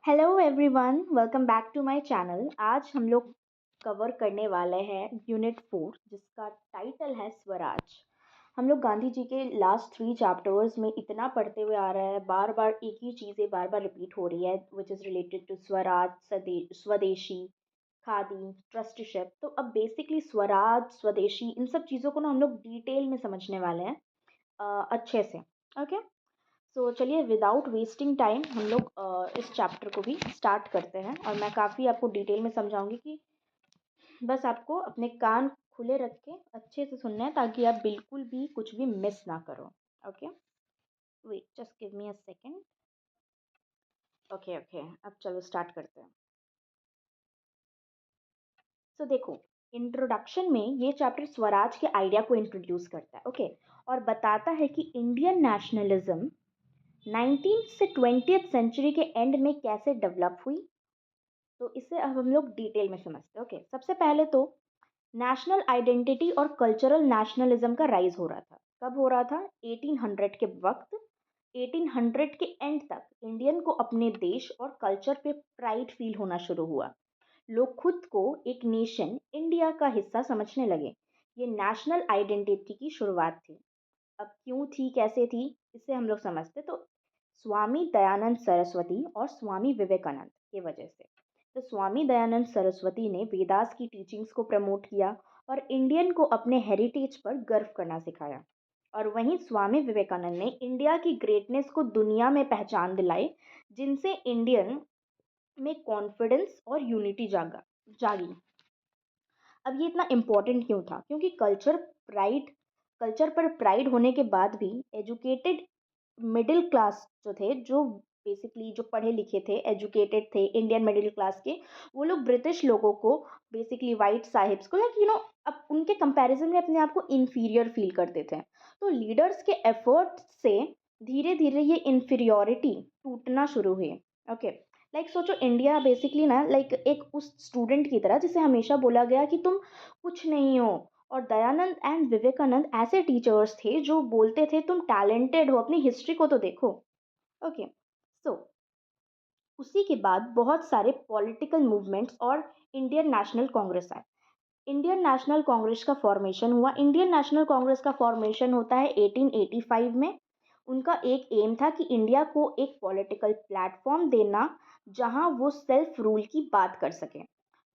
Hello everyone, welcome back to my channel. आज हम लोग कवर करने वाले हैं यूनिट 4, जिसका टाइटल है स्वराज। हम लोग गांधी जी के लास्ट 3 चैप्टर्स में इतना पढ़ते हुए आ रहे हैं, बार बार एक ही चीज़ें बार बार रिपीट हो रही है, which is related to Swaraj, Swadeshi, Khadi, trusteeship. तो अब बेसिकली स्वराज, स्वदेशी, इन सब चीज़ों को ना हम लोग डिटेल में समझने वाले हैं, अच्छे से। ओके, सो चलिए विदाउट वेस्टिंग टाइम हम लोग इस चैप्टर को भी स्टार्ट करते हैं। और मैं काफ़ी आपको डिटेल में समझाऊंगी कि बस आपको अपने कान खुले रख के अच्छे से सुनना है, ताकि आप बिल्कुल भी कुछ भी मिस ना करो। Okay, wait, just give me a second. Okay okay, अब चलो स्टार्ट करते हैं। सो देखो, इंट्रोडक्शन में ये चैप्टर स्वराज के आइडिया को इंट्रोड्यूस करता है। ओके, और बताता है कि इंडियन नेशनलिज्म 19th से 20th सेंचुरी के एंड में कैसे डेवलप हुई। तो इसे अब हम लोग डिटेल में समझते हैं। ओके, सबसे पहले तो नेशनल आइडेंटिटी और कल्चरल नेशनलिज्म का राइज हो रहा था। कब हो रहा था? 1800 के वक्त। 1800 के एंड तक इंडियन को अपने देश और कल्चर पे प्राइड फील होना शुरू हुआ। लोग खुद को एक नेशन इंडिया का हिस्सा समझने लगे। ये नेशनल आइडेंटिटी की शुरुआत थी। अब क्यों थी, कैसे थी, इसे हम लोग समझते। तो स्वामी दयानंद सरस्वती और स्वामी विवेकानंद की वजह से। तो स्वामी दयानंद सरस्वती ने वेदास की टीचिंग्स को प्रमोट किया और इंडियन को अपने हेरिटेज पर गर्व करना सिखाया। और वहीं स्वामी विवेकानंद ने इंडिया की ग्रेटनेस को दुनिया में पहचान दिलाई, जिनसे इंडियन में कॉन्फिडेंस और यूनिटी जागी। अब ये इतना इम्पोर्टेंट क्यों था? क्योंकि कल्चर पर प्राइड होने के बाद भी एजुकेटेड मिडिल क्लास जो थे, जो बेसिकली जो पढ़े लिखे थे, एजुकेटेड थे, इंडियन मिडिल क्लास के, वो लोग ब्रिटिश लोगों को, बेसिकली वाइट साहिब्स को, लाइक अब उनके कंपैरिजन में अपने आप को इन्फीरियर फील करते थे। तो लीडर्स के एफर्ट से धीरे धीरे ये इन्फीरियोरिटी टूटना शुरू हुई। ओके, लाइक सोचो, इंडिया बेसिकली ना लाइक एक उस स्टूडेंट की तरह जिसे हमेशा बोला गया कि तुम कुछ नहीं हो। और दयानंद एंड विवेकानंद ऐसे टीचर्स थे जो बोलते थे तुम टैलेंटेड हो, अपनी हिस्ट्री को तो देखो। ओके, सो उसी के बाद बहुत सारे पॉलिटिकल मूवमेंट्स और इंडियन नेशनल कांग्रेस आए। इंडियन नेशनल कांग्रेस का फॉर्मेशन हुआ। इंडियन नेशनल कांग्रेस का फॉर्मेशन होता है 1885 में। उनका एक एम था कि इंडिया को एक पॉलिटिकल प्लेटफॉर्म देना जहां वो सेल्फ रूल की बात कर सकें।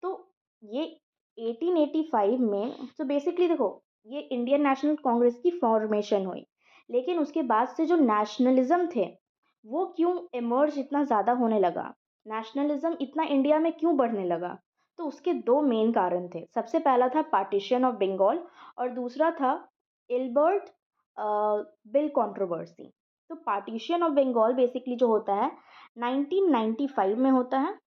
तो ये 1885 में, तो बेसिकली देखो, ये इंडियन नेशनल कांग्रेस की फॉर्मेशन हुई। लेकिन उसके बाद से जो नेशनलिज्म थे, वो क्यों इमर्ज इतना ज़्यादा होने लगा, नेशनलिज्म इतना इंडिया में क्यों बढ़ने लगा? तो उसके दो मेन कारण थे। सबसे पहला था पार्टीशन ऑफ बंगाल, और दूसरा था एल्बर्ट बिल कंट्रोवर्सी। तो पार्टीशन ऑफ बंगाल बेसिकली जो होता है 1995 में होता है।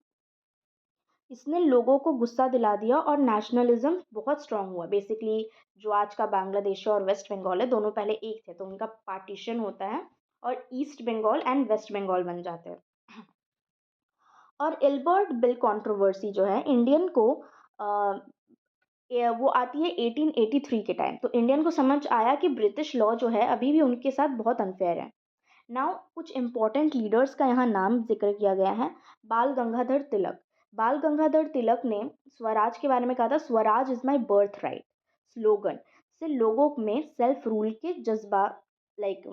इसने लोगों को गुस्सा दिला दिया और नेशनलिज्म बहुत स्ट्रांग हुआ। बेसिकली जो आज का बांग्लादेश और वेस्ट बंगाल है, दोनों पहले एक थे, तो उनका पार्टीशन होता है और East Bengal and West Bengal बन जाते हैं। और एल्बर्ट बिल कंट्रोवर्सी जो है इंडियन को वो आती है 1883 के टाइम। तो इंडियन को समझ आया कि ब्रिटिश लॉ जो है अभी भी उनके साथ बहुत अनफेयर है। नाउ कुछ इंपॉर्टेंट लीडर्स का यहाँ नाम जिक्र किया गया है। बाल गंगाधर तिलक। बाल गंगाधर तिलक ने स्वराज के बारे में कहा था, Swaraj is my birth right slogan से लोगों में सेल्फ रूल के जज्बा, लाइक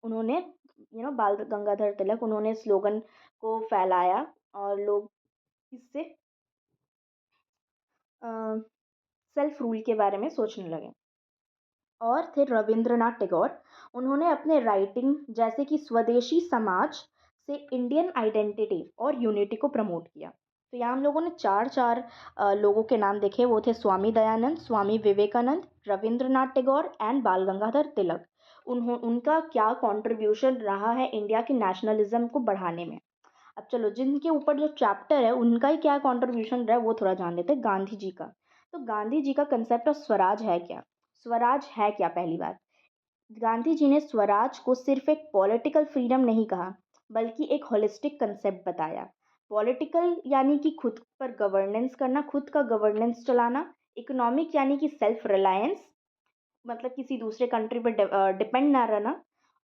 उन्होंने बाल गंगाधर तिलक, उन्होंने स्लोगन को फैलाया और लोग इससे सेल्फ रूल के बारे में सोचने लगे। और थे रविंद्रनाथ टैगोर। उन्होंने अपने राइटिंग जैसे कि स्वदेशी समाज से इंडियन आइडेंटिटी और यूनिटी को प्रमोट किया। तो यहाँ हम लोगों ने चार चार लोगों के नाम देखे। वो थे स्वामी दयानंद, स्वामी विवेकानंद, रविंद्रनाथ टैगोर एंड बाल गंगाधर तिलक। उनका क्या कंट्रीब्यूशन रहा है इंडिया के नेशनलिज्म को बढ़ाने में। अब चलो, जिनके ऊपर जो चैप्टर है उनका ही क्या कंट्रीब्यूशन रहा है वो थोड़ा जान लेते हैं। गांधी जी का। तो गांधी जी का कंसेप्ट ऑफ स्वराज है क्या? स्वराज है क्या? पहली बात, गांधी जी ने स्वराज को सिर्फ एक पॉलिटिकल फ्रीडम नहीं कहा, बल्कि एक होलिस्टिक कंसेप्ट बताया। पॉलिटिकल यानी कि खुद पर गवर्नेंस करना, खुद का गवर्नेंस चलाना। इकोनॉमिक यानी कि सेल्फ रिलायंस, मतलब किसी दूसरे कंट्री पर डिपेंड ना रहना।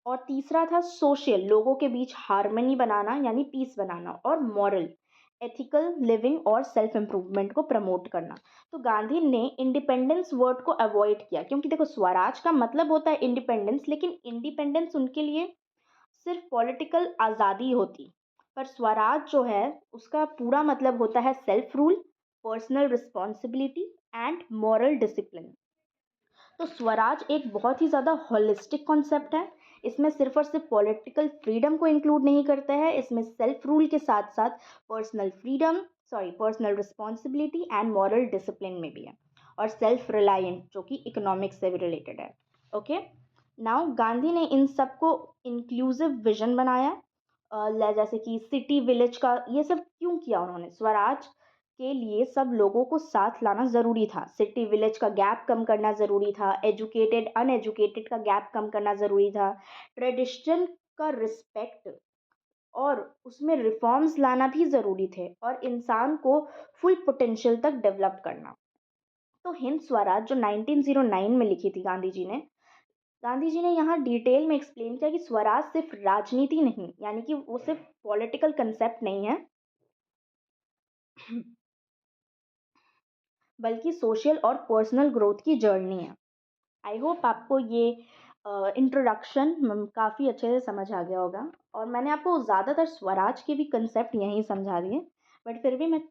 और तीसरा था सोशल, लोगों के बीच हार्मनी बनाना यानी पीस बनाना, और मॉरल, एथिकल लिविंग और सेल्फ इम्प्रूवमेंट को प्रमोट करना। तो गांधी ने इंडिपेंडेंस वर्ड को अवॉइड किया, क्योंकि देखो स्वराज का मतलब होता है इंडिपेंडेंस, लेकिन इंडिपेंडेंस उनके लिए सिर्फ पॉलिटिकल आज़ादी होती, पर स्वराज जो है उसका पूरा मतलब होता है self rule, personal responsibility and moral discipline. तो स्वराज एक बहुत ही ज़्यादा होलिस्टिक कॉन्सेप्ट है। इसमें सिर्फ और सिर्फ पॉलिटिकल फ्रीडम को इंक्लूड नहीं करता है, इसमें सेल्फ रूल के साथ साथ personal responsibility and moral discipline में भी है, और सेल्फ रिलायंट जो कि इकोनॉमिक्स से भी रिलेटेड है। ओके, नाउ गांधी ने इन सबको इंक्लूसिव विजन बनाया। जैसे कि सिटी विलेज का ये सब क्यों किया उन्होंने, स्वराज के लिए सब लोगों को साथ लाना ज़रूरी था, सिटी विलेज का गैप कम करना ज़रूरी था, एजुकेटेड अनएजुकेटेड का गैप कम करना ज़रूरी था, ट्रेडिशन का रिस्पेक्ट और उसमें रिफॉर्म्स लाना भी ज़रूरी थे, और इंसान को फुल पोटेंशियल तक डेवलप करना। तो हिंद स्वराज जो 1909 में लिखी थी गांधी जी ने यहाँ डिटेल में एक्सप्लेन किया कि स्वराज सिर्फ राजनीति नहीं, यानी कि वो सिर्फ पॉलिटिकल कंसेप्ट नहीं है, बल्कि सोशल और पर्सनल ग्रोथ की जर्नी है। आई होप आपको ये इंट्रोडक्शन काफ़ी अच्छे से समझ आ गया होगा, और मैंने आपको ज़्यादातर स्वराज के भी कंसेप्ट यहीं समझा दिए, बट फिर भी मैं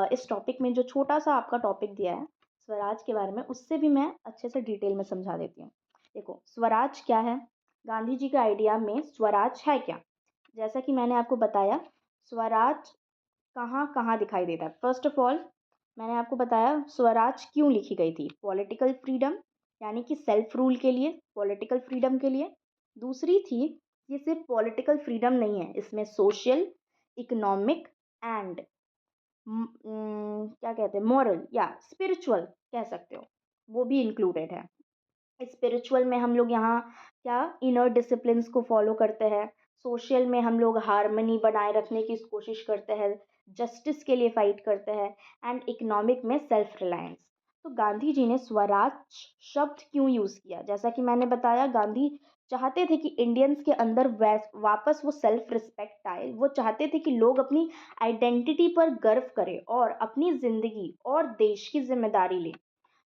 इस टॉपिक में जो छोटा सा आपका टॉपिक दिया है स्वराज के बारे में, उससे भी मैं अच्छे से डिटेल में समझा देती हूँ। देखो स्वराज क्या है, गांधी जी के आइडिया में स्वराज है क्या। जैसा कि मैंने आपको बताया, स्वराज कहाँ कहाँ दिखाई देता है। फर्स्ट ऑफ ऑल मैंने आपको बताया स्वराज क्यों लिखी गई थी, पॉलिटिकल फ्रीडम यानी कि सेल्फ रूल के लिए, पॉलिटिकल फ्रीडम के लिए। दूसरी थी, ये सिर्फ पॉलिटिकल फ्रीडम नहीं है, इसमें सोशल, इकोनॉमिक एंड क्या कहते हैं मॉरल या स्पिरिचुअल कह सकते हो, वो भी इंक्लूडेड है। स्पिरिचुअल में हम लोग यहाँ क्या इनर डिसिप्लिन्स को फॉलो करते हैं, सोशल में हम लोग हार्मनी बनाए रखने की कोशिश करते हैं, जस्टिस के लिए फाइट करते हैं, एंड इकोनॉमिक में सेल्फ रिलायंस। तो गांधी जी ने स्वराज शब्द क्यों यूज़ किया, जैसा कि मैंने बताया गांधी चाहते थे कि इंडियंस के अंदर वापस वो सेल्फ रिस्पेक्ट आए, वो चाहते थे कि लोग अपनी आइडेंटिटी पर गर्व करें और अपनी ज़िंदगी और देश की जिम्मेदारी लें।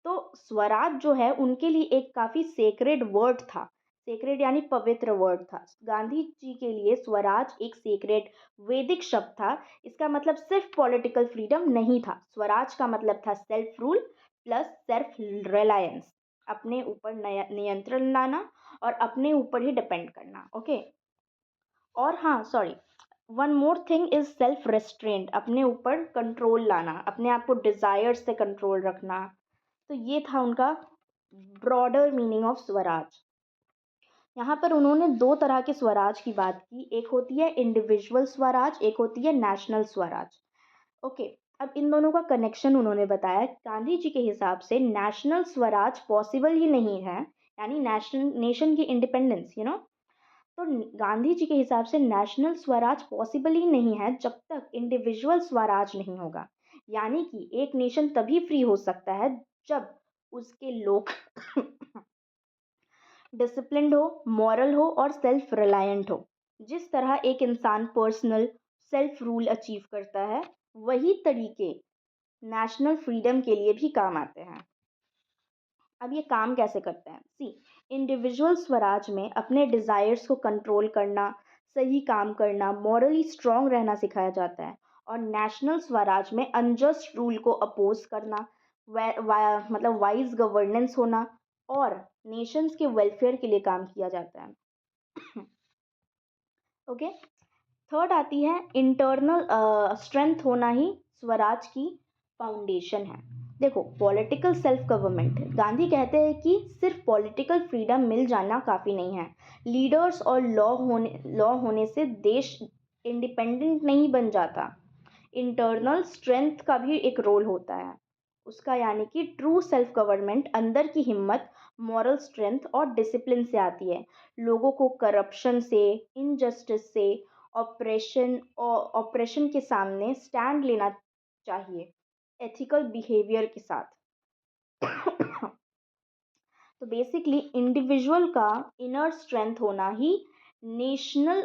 तो स्वराज जो है उनके लिए एक काफ़ी सेक्रेड वर्ड था, सेक्रेड यानी पवित्र वर्ड था। गांधी जी के लिए स्वराज एक सेक्रेड वैदिक शब्द था। इसका मतलब सिर्फ पॉलिटिकल फ्रीडम नहीं था, स्वराज का मतलब था self rule plus self reliance, अपने ऊपर नियंत्रण लाना और अपने ऊपर ही डिपेंड करना। ओके, और हाँ sorry, one more thing is self restaurant, अपने ऊपर कंट्रोल लाना, अपने आप को डिज़ायर से कंट्रोल रखना। तो ये था उनका ब्रॉडर मीनिंग ऑफ स्वराज। यहाँ पर उन्होंने दो तरह के स्वराज की बात की, एक होती है इंडिविजुअल स्वराज, एक होती है नेशनल स्वराज। ओके, अब इन दोनों का कनेक्शन उन्होंने बताया। गांधी जी के हिसाब से नेशनल स्वराज पॉसिबल ही नहीं है, यानी नेशन की इंडिपेंडेंस तो गांधी जी के हिसाब से नेशनल स्वराज पॉसिबल ही नहीं है जब तक इंडिविजुअल स्वराज नहीं होगा। यानी कि एक नेशन तभी फ्री हो सकता है जब उसके लोग डिसिप्लिन्ड हो, मॉरल हो और सेल्फ रिलायंट हो। जिस तरह एक इंसान पर्सनल सेल्फ रूल अचीव करता है, वही तरीके नेशनल फ्रीडम के लिए भी काम आते हैं। अब ये काम कैसे करते हैं, इंडिविजुअल स्वराज में अपने डिज़ायर्स को कंट्रोल करना, सही काम करना, मॉरली स्ट्रांग रहना सिखाया जाता है, और नेशनल स्वराज में अनजस्ट रूल को अपोज करना, मतलब वाइज गवर्नेंस होना और नेशंस के वेलफेयर के लिए काम किया जाता है। ओके, थर्ड आती है इंटरनल स्ट्रेंथ होना ही स्वराज की फाउंडेशन है। देखो पॉलिटिकल सेल्फ गवर्नमेंट, गांधी कहते हैं कि सिर्फ पॉलिटिकल फ्रीडम मिल जाना काफ़ी नहीं है, लीडर्स और लॉ होने से देश इंडिपेंडेंट नहीं बन जाता, इंटरनल स्ट्रेंथ का भी एक रोल होता है उसका, यानी कि ट्रू सेल्फ गवर्नमेंट अंदर की हिम्मत, मॉरल स्ट्रेंथ और डिसिप्लिन से आती है। लोगों को करप्शन से, इनजस्टिस से, ऑपरेशन के सामने स्टैंड लेना चाहिए एथिकल बिहेवियर के साथ। तो बेसिकली इंडिविजुअल का इनर स्ट्रेंथ होना ही नेशनल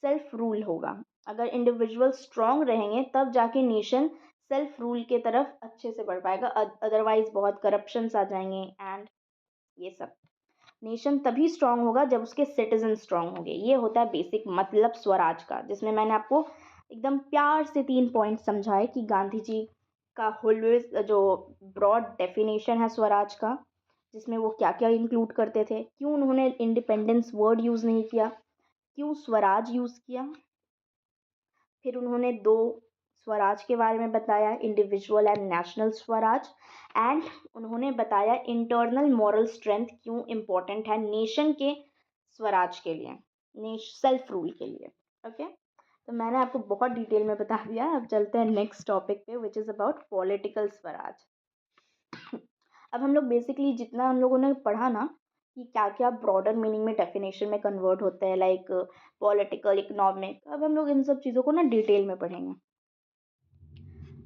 सेल्फ रूल होगा। अगर इंडिविजुअल स्ट्रांग रहेंगे तब जाके नेशन सेल्फ रूल के तरफ अच्छे से बढ़ पाएगा, अदरवाइज बहुत करप्शंस आ जाएंगे एंड ये सब। नेशन तभी स्ट्रांग होगा जब उसके सिटीजन स्ट्रांग होंगे। ये होता है बेसिक मतलब स्वराज का, जिसमें मैंने आपको एकदम प्यार से 3 पॉइंट समझाए कि गांधी जी का होलवेज जो ब्रॉड डेफिनेशन है स्वराज का, जिसमें वो क्या क्या इंक्लूड करते थे, क्यों उन्होंने इंडिपेंडेंस वर्ड यूज़ नहीं किया, क्यों स्वराज यूज़ किया। फिर उन्होंने 2 स्वराज के बारे में बताया, individual and national Swaraj. And उन्होंने बताया इंटरनल मॉरल स्ट्रेंथ क्यों इम्पोर्टेंट है नेशन के स्वराज के लिए, सेल्फ रूल के लिए। ओके, तो मैंने आपको बहुत डिटेल में बता दिया। अब चलते हैं नेक्स्ट टॉपिक पे, which is about political Swaraj. अब हम लोग बेसिकली जितना हम लोगों ने पढ़ा ना कि क्या क्या ब्रॉडर मीनिंग में डेफिनेशन में कन्वर्ट होते हैं, लाइक पॉलिटिकल, इकोनॉमिक, अब हम लोग इन सब चीज़ों को ना डिटेल में पढ़ेंगे।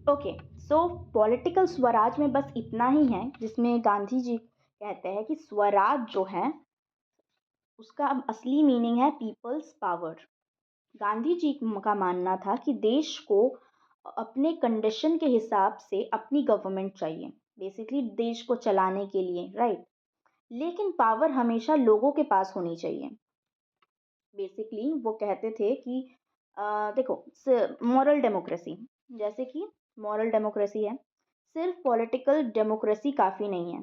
ओके, सो पॉलिटिकल स्वराज में बस इतना ही है जिसमें गांधी जी कहते हैं कि स्वराज जो है उसका असली मीनिंग है पीपल्स पावर। गांधी जी का मानना था कि देश को अपने कंडीशन के हिसाब से अपनी गवर्नमेंट चाहिए, बेसिकली देश को चलाने के लिए, राइट। लेकिन पावर हमेशा लोगों के पास होनी चाहिए। बेसिकली वो कहते थे कि देखो, मॉरल डेमोक्रेसी, जैसे कि मॉरल डेमोक्रेसी है, सिर्फ पॉलिटिकल डेमोक्रेसी काफ़ी नहीं है।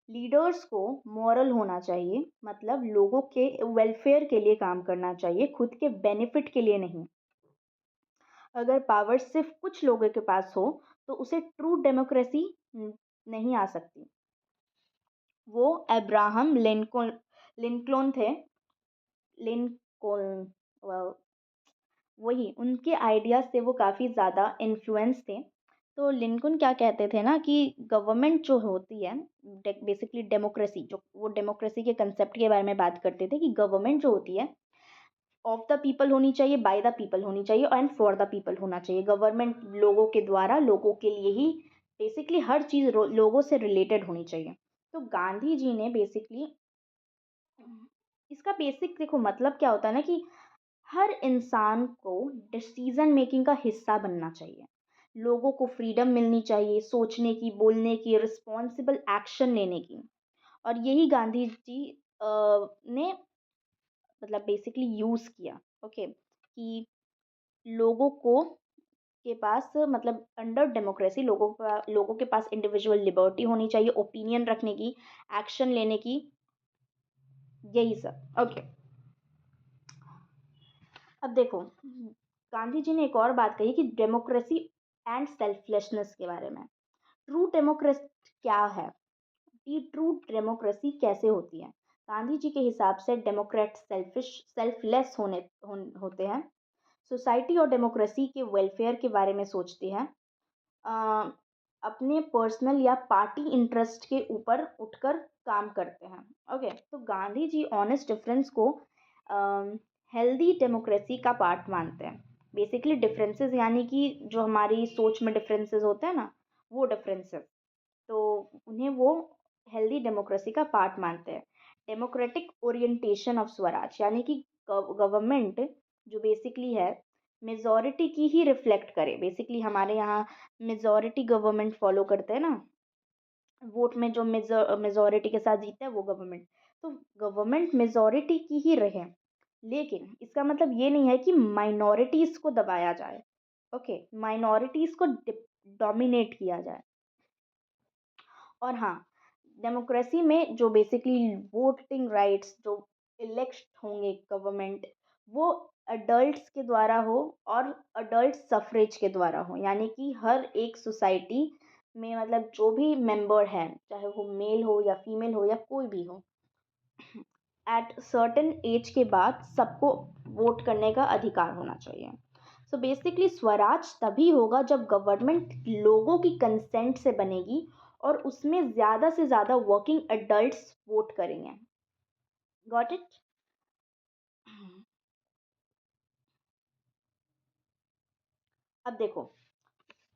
लीडर्स को मॉरल होना चाहिए, मतलब लोगों के वेलफेयर के लिए काम करना चाहिए, खुद के बेनिफिट के लिए नहीं। अगर पावर सिर्फ कुछ लोगों के पास हो तो उसे ट्रू डेमोक्रेसी नहीं आ सकती। वो अब्राहम लिंकन थे, लिंकन, वेल, वही उनके आइडियाज़ से वो काफ़ी ज़्यादा इन्फ्लुएंस थे। तो लिंकन क्या कहते थे ना कि गवर्नमेंट जो होती है, बेसिकली डेमोक्रेसी, जो वो डेमोक्रेसी के कंसेप्ट के बारे में बात करते थे कि गवर्नमेंट जो होती है ऑफ द पीपल होनी चाहिए, बाय द पीपल होनी चाहिए एंड फॉर द पीपल होना चाहिए। गवर्नमेंट लोगों के द्वारा लोगों के लिए ही, बेसिकली हर चीज़ लोगों से रिलेटेड होनी चाहिए। तो गांधी जी ने बेसिकली इसका बेसिक देखो मतलब क्या होता है ना कि हर इंसान को डिसीजन मेकिंग का हिस्सा बनना चाहिए, लोगों को फ्रीडम मिलनी चाहिए सोचने की, बोलने की, रिस्पॉन्सिबल एक्शन लेने की। और यही गांधी जी ने मतलब बेसिकली यूज़ किया। ओके, कि लोगों को के पास मतलब अंडर डेमोक्रेसी लोगों के पास इंडिविजुअल लिबर्टी होनी चाहिए, ओपिनियन रखने की, एक्शन लेने की, यही सब। ओके, अब देखो, गांधी जी ने एक और बात कही कि डेमोक्रेसी एंड सेल्फलेसनेस के बारे में। ट्रू डेमोक्रेसी क्या है, कि ट्रू डेमोक्रेसी कैसे होती है। गांधी जी के हिसाब से डेमोक्रेट सेल्फलेस होते हैं, सोसाइटी और डेमोक्रेसी के वेलफेयर के बारे में सोचते हैं, अ, अपने पर्सनल या पार्टी इंटरेस्ट के ऊपर उठकर काम करते हैं। ओके, तो गांधी जी ऑनेस्ट डिफरेंस को हेल्दी डेमोक्रेसी का पार्ट मानते हैं। बेसिकली डिफरेंसेस यानी कि जो हमारी सोच में डिफरेंसेस होते हैं ना, वो डिफरेंसेस, तो उन्हें वो हेल्दी डेमोक्रेसी का पार्ट मानते हैं। डेमोक्रेटिक ओरिएंटेशन ऑफ स्वराज, यानी कि गवर्नमेंट जो बेसिकली है मेजॉरिटी की ही रिफ्लेक्ट करे। बेसिकली हमारे यहाँ मेजॉरिटी गवर्नमेंट फॉलो करते हैं ना, वोट में जो मेजॉरिटी के साथ जीता है वो गवर्नमेंट। तो गवर्नमेंट मेजॉरिटी की ही रहे, लेकिन इसका मतलब ये नहीं है कि माइनॉरिटीज को दबाया जाए। ओके, माइनॉरिटीज को डोमिनेट किया जाए। और हाँ, डेमोक्रेसी में जो बेसिकली वोटिंग राइट्स, जो इलेक्ट होंगे गवर्नमेंट, वो अडल्ट्स के द्वारा हो और अडल्ट सफरेज के द्वारा हो, यानी कि हर एक सोसाइटी में मतलब जो भी मेंबर है, चाहे वो मेल हो या फीमेल हो या कोई भी हो, एट सर्टेन एज के बाद सबको वोट करने का अधिकार होना चाहिए। सो बेसिकली स्वराज तभी होगा जब गवर्नमेंट लोगों की कंसेंट से बनेगी और उसमें ज़्यादा से ज़्यादा वर्किंग एडल्ट्स वोट करेंगे। Got it? अब देखो,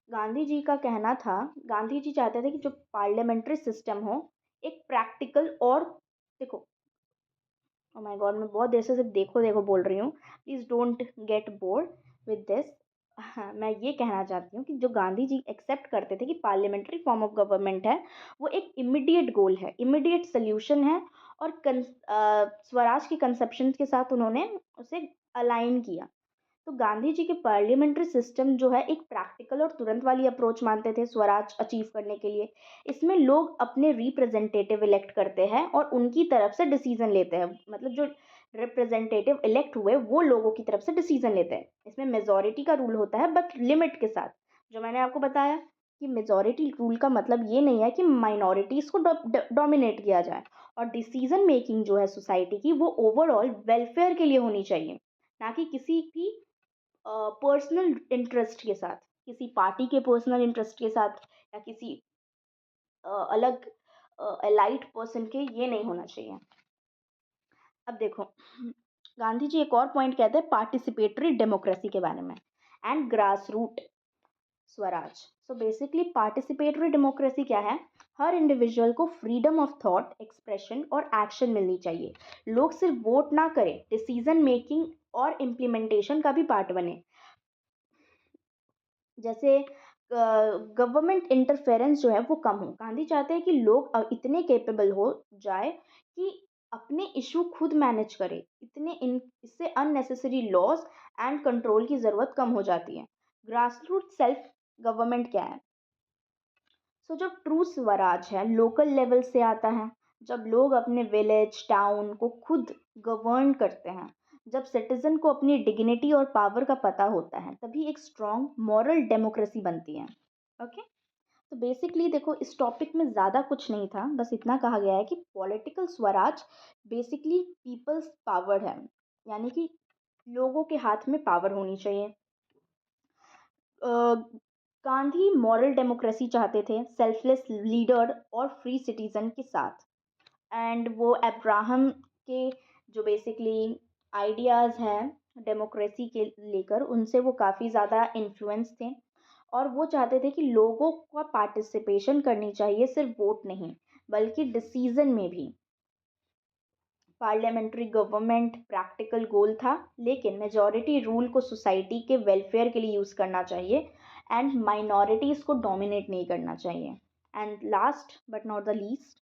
गांधी जी का कहना था, गांधी जी चाहते थे कि जो पार्लियामेंट्री सिस्टम हो एक प्रैक्टिकल और, देखो, ओ माय गॉड, मैं बहुत देर से सिर्फ देखो देखो बोल रही हूँ, please don't get bored with this. हाँ, मैं ये कहना चाहती हूँ कि जो गांधी जी एक्सेप्ट करते थे कि पार्लियामेंट्री फॉर्म ऑफ गवर्नमेंट है, वो एक इमीडिएट गोल है, इमीडिएट सोल्यूशन है, और स्वराज के कंसेप्शन के साथ उन्होंने उसे अलाइन किया। तो गांधी जी के पार्लियामेंट्री सिस्टम जो है एक प्रैक्टिकल और तुरंत वाली अप्रोच मानते थे स्वराज अचीव करने के लिए। इसमें लोग अपने रिप्रेजेंटेटिव इलेक्ट करते हैं और उनकी तरफ से डिसीजन लेते हैं, मतलब जो रिप्रेजेंटेटिव इलेक्ट हुए वो लोगों की तरफ से डिसीजन लेते हैं। इसमें मेजोरिटी का रूल होता है, बट लिमिट के साथ। जो मैंने आपको बताया कि मेजोरिटी रूल का मतलब ये नहीं है कि माइनॉरिटीज को डोमिनेट किया जाए, और डिसीजन मेकिंग जो है सोसाइटी की वो ओवरऑल वेलफेयर के लिए होनी चाहिए, ना कि किसी की पर्सनल इंटरेस्ट के साथ, किसी पार्टी के पर्सनल इंटरेस्ट के साथ, या किसी अलग एलाइट पर्सन के, ये नहीं होना चाहिए। अब देखो, गांधी जी एक और पॉइंट कहते हैं पार्टिसिपेटरी डेमोक्रेसी के बारे में, and grass root Swaraj. So basically participatory democracy क्या है? हर इंडिविजुअल को फ्रीडम ऑफ थॉट, एक्सप्रेशन और एक्शन मिलनी चाहिए। लोग सिर्फ वोट ना करें, डिसीजन मेकिंग और इम्प्लीमेंटेशन का भी पार्ट बने। जैसे गवर्नमेंट इंटरफेरेंस जो है वो कम हो। गांधी चाहते हैं कि लोग इतने केपेबल हो जाए कि अपने इशू खुद मैनेज करे। इससे अननेसेसरी लॉस एंड कंट्रोल की ज़रूरत कम हो जाती है। ग्रास रूट सेल्फ गवर्नमेंट क्या है? सो जो ट्रू स्वराज है लोकल लेवल से आता है। जब लोग अपने विलेज टाउन को खुद गवर्न करते हैं, जब सिटीजन को अपनी डिग्निटी और पावर का पता होता है, तभी एक स्ट्रॉन्ग मॉरल डेमोक्रेसी बनती है। ओके, तो बेसिकली देखो, इस टॉपिक में ज़्यादा कुछ नहीं था, बस इतना कहा गया है कि political Swaraj basically peoples power है, यानी कि लोगों के हाथ में पावर होनी चाहिए। गांधी मॉरल डेमोक्रेसी चाहते थे, सेल्फलेस लीडर और फ्री सिटीजन के साथ। एंड वो अब्राहम के जो बेसिकली आइडियाज़ हैं डेमोक्रेसी के लेकर, उनसे वो काफ़ी ज़्यादा इन्फ्लुएंस थे, और वो चाहते थे कि लोगों का पार्टिसिपेशन करनी चाहिए, सिर्फ वोट नहीं बल्कि डिसीजन में भी। पार्लियामेंट्री गवर्नमेंट प्रैक्टिकल गोल था, लेकिन मेजॉरिटी रूल को सोसाइटी के वेलफेयर के लिए यूज़ करना चाहिए, एंड माइनॉरिटीज़ को डोमिनेट नहीं करना चाहिए। And last but not the least,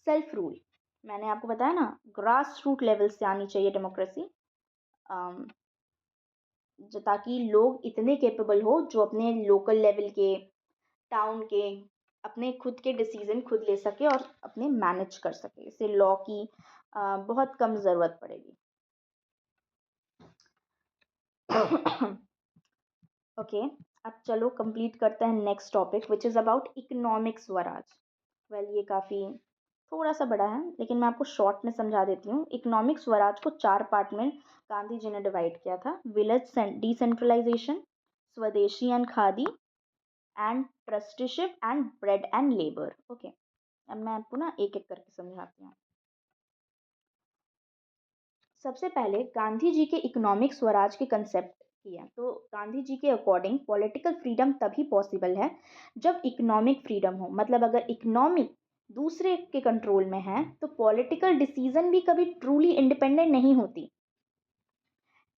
self rule. मैंने आपको बताया ना, ग्रास रूट लेवल से आनी चाहिए डेमोक्रेसी, ताकि लोग इतने केपेबल हो जो अपने लोकल लेवल के, टाउन के, अपने खुद के डिसीजन खुद ले सके और अपने मैनेज कर सके। इसे लॉ की बहुत कम ज़रूरत पड़ेगी। ओके, अब चलो कंप्लीट करते हैं next topic, which is about economic Swaraj. Well, ये काफ़ी थोड़ा सा बड़ा है, लेकिन मैं आपको शॉर्ट में समझा देती हूँ। इकोनॉमिक स्वराज को 4 पार्ट में गांधी जी ने डिवाइड किया था: विलेज डिसेंट्रलाइजेशन, स्वदेशी and khadi, and trusteeship, and bread and labour. Okay, अब मैं आपको ना एक एक करके समझाती हूँ। सबसे पहले गांधी जी के इकोनॉमिक स्वराज के कंसेप्ट किया। तो गांधी जी के अकॉर्डिंग पॉलिटिकल फ्रीडम तभी पॉसिबल है जब इकोनॉमिक फ्रीडम हो। मतलब अगर इकोनॉमी दूसरे के कंट्रोल में है तो पॉलिटिकल डिसीजन भी कभी ट्रूली इंडिपेंडेंट नहीं होती।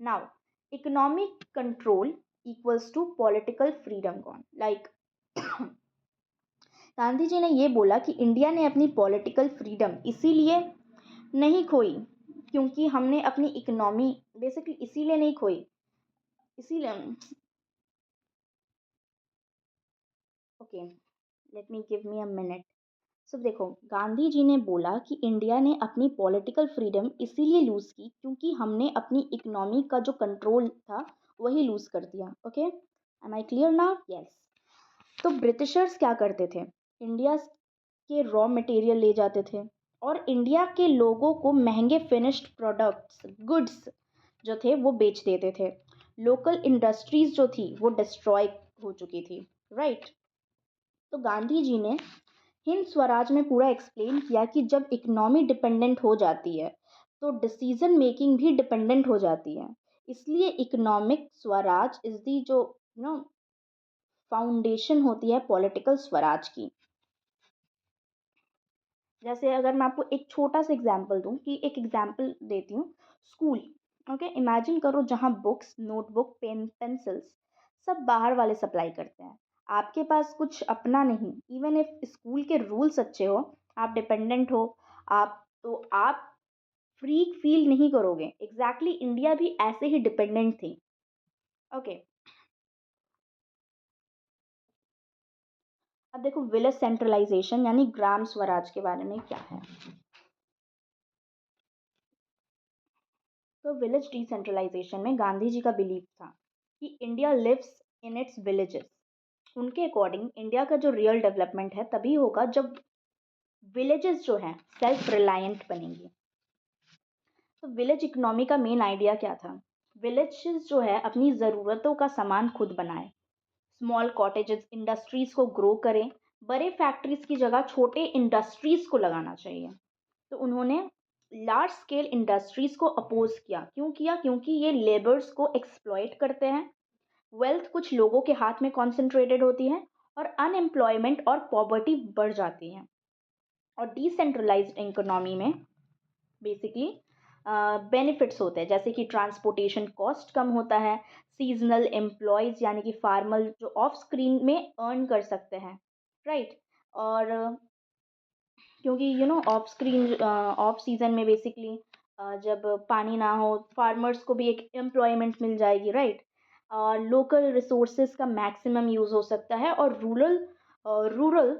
Now, economic control equals to political freedom कौन, लाइक गांधी जी ने ये बोला कि इंडिया ने अपनी पॉलिटिकल फ्रीडम इसीलिए नहीं खोई क्योंकि हमने अपनी इकोनॉमी, बेसिकली इसीलिए नहीं खोई, इसीलिए, okay, let me a minute. So देखो, गांधी जी ने बोला कि इंडिया ने अपनी पॉलिटिकल फ्रीडम इसीलिए लूज़ की क्योंकि हमने अपनी इकोनॉमी का जो कंट्रोल था वही लूज़ कर दिया। Okay, am I clear now? Yes. तो ब्रिटिशर्स क्या करते थे? इंडिया के रॉ मटेरियल ले जाते थे और इंडिया के लोगों को महंगे फिनिश्ड प्रोडक्ट्स, गुड्स जो थे वो बेच देते थे। लोकल इंडस्ट्रीज जो थी वो डिस्ट्रॉय हो चुकी थी, राइट? तो गांधी जी ने हिंद स्वराज में पूरा एक्सप्लेन किया कि जब इकोनॉमी डिपेंडेंट हो जाती है तो डिसीजन मेकिंग भी डिपेंडेंट हो जाती है। इसलिए इकोनॉमिक स्वराज इज दी जो फाउंडेशन होती है पॉलिटिकल स्वराज की। जैसे अगर मैं आपको एक छोटा सा एग्जांपल दूं, कि एक एग्जांपल देती हूँ, स्कूल। ओके, इमेजिन करो जहाँ बुक्स, नोटबुक, पेन, पेंसिल्स सब बाहर वाले सप्लाई करते हैं। आपके पास कुछ अपना नहीं। इवन इफ स्कूल के रूल्स अच्छे हो, आप डिपेंडेंट हो, आप फ्री फील नहीं करोगे। एग्जैक्टली इंडिया भी ऐसे ही डिपेंडेंट थी। ओके, अब देखो विलेज सेंट्रलाइजेशन यानी ग्राम स्वराज के बारे में क्या है। तो विलेज डिसेंट्रलाइजेशन में गांधी जी का बिलीफ था कि India lives in its villages. उनके अकॉर्डिंग इंडिया का जो रियल डेवलपमेंट है तभी होगा जब विलेजेस जो हैं सेल्फ रिलायंट बनेंगी। तो विलेज इकोनॉमी का मेन आइडिया क्या था? विलेजेस जो है अपनी ज़रूरतों का सामान खुद बनाए, स्मॉल कॉटेजेस इंडस्ट्रीज को ग्रो करें, बड़े फैक्ट्रीज की जगह छोटे इंडस्ट्रीज को लगाना चाहिए। तो उन्होंने लार्ज स्केल इंडस्ट्रीज को अपोज किया। क्यों किया? क्योंकि ये लेबर्स को एक्सप्लॉइट करते हैं, वेल्थ कुछ लोगों के हाथ में कॉन्सेंट्रेटेड होती है, और अनएम्प्लॉयमेंट और पॉवर्टी बढ़ जाती है। और डिसेंट्रलाइज्ड इकोनॉमी में बेसिकली बेनिफिट्स होते हैं, जैसे कि ट्रांसपोर्टेशन कॉस्ट कम होता है, सीजनल एम्प्लॉयज़ यानी कि फार्मर जो ऑफ स्क्रीन में अर्न कर सकते हैं, राइट। और क्योंकि ऑफ स्क्रीन ऑफ सीजन में बेसिकली जब पानी ना हो, फार्मर्स को भी एक एम्प्लॉयमेंट मिल जाएगी, राइट। और लोकल रिसोर्सेज का मैक्सिमम यूज़ हो सकता है, और रूरल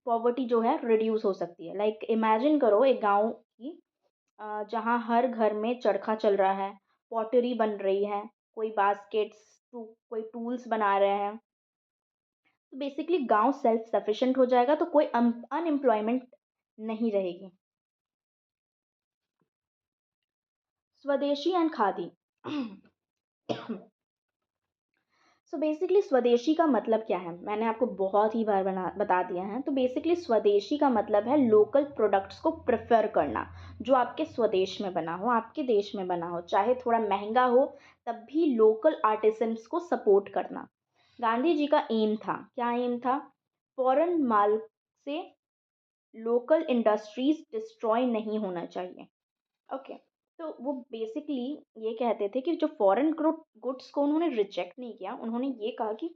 पॉवर्टी जो है रिड्यूस हो सकती है। लाइक इमेजिन करो एक गांव की, जहाँ हर घर में चरखा चल रहा है, पॉटरी बन रही है, कोई बास्केट्स, कोई टूल्स बना रहे हैं। तो बेसिकली गांव सेल्फ सफिशिएंट हो जाएगा, तो कोई अनएम्प्लॉयमेंट नहीं रहेगी। स्वदेशी एंड खादी। सो बेसिकली स्वदेशी का मतलब क्या है, मैंने आपको बहुत ही बार बता दिया है। तो बेसिकली स्वदेशी का मतलब है लोकल प्रोडक्ट्स को प्रेफर करना, जो आपके स्वदेश में बना हो, आपके देश में बना हो, चाहे थोड़ा महंगा हो, तब भी लोकल आर्टिसंस को सपोर्ट करना। गांधी जी का एम था, क्या एम था? फॉरेन माल से लोकल इंडस्ट्रीज डिस्ट्रॉय नहीं होना चाहिए। ओके, तो वो बेसिकली ये कहते थे कि जो फॉरेन गुड्स को उन्होंने रिजेक्ट नहीं किया, उन्होंने ये कहा कि